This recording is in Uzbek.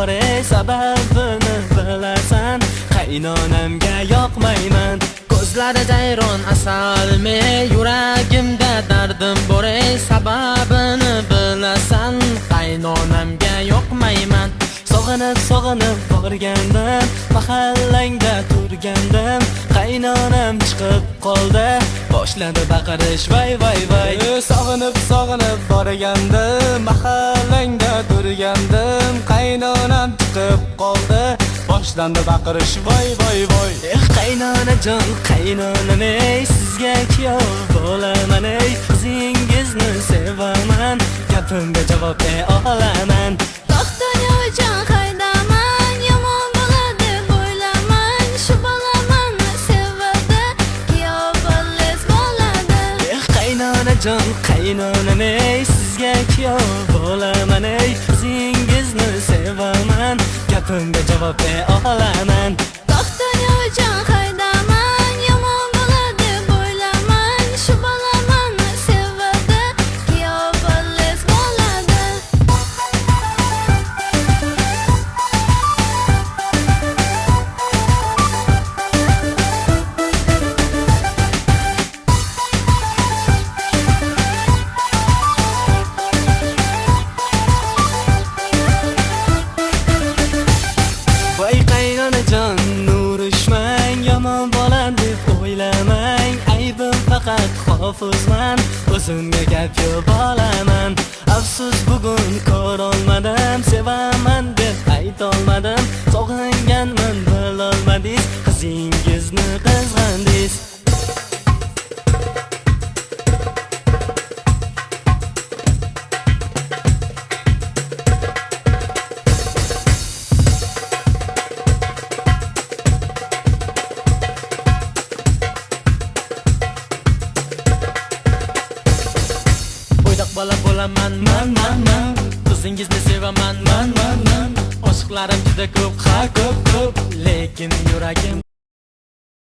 bor sababini bilasan. Qaynonamga yoqmayman. Ko'zlari jayron asalme, yuragimda dardim bor sababini bilasan. Qaynonamga yoqmayman. Sog'inib borgandim, mahallangda turgandim. Qaynonam chiqib qoldi, boshladi baqirish voy voy voy. Sog'inib borgandim, mahallangda turgandim. Qaynonam chiqib qoldi, boshlandi baqirish voy voy voy. Qaynonajon, qaynonam ey, sizga kuyov bo'laman ey. Qizingizni sevaman, gapimga javob olaman. To'xtayojon qaydaman, yomon bo'ladi bo'ylaman. Shu bolaman sevadi, kuyov bo'lis bo'ladi. Qaynonajon, qaynonam ey, sizga kuyov bo'laman ey. Qizingizni sevaman, gapimga javob olaman. To'xtayojon qaydaman, yomon bo'ladi bo'ylaman. Shu bolaman sevadi, kuyov bo'lis bo'ladi. Voy qaynonajon, urishmang, yomon bo'ladi deb o'ylamang. Aybim faqat hofizman, o'zimga gap yo'q bolaman. Afsus bugun ko'rolmadim, sevaman deb aytolmadim. Sog'inganman bilolmadingiz, qizingizni qizg'andingiz. Bola bo'laman man, qizingizni sevaman man. Oshiqlarim juda ko'p, ha ko'p, lekin yuragim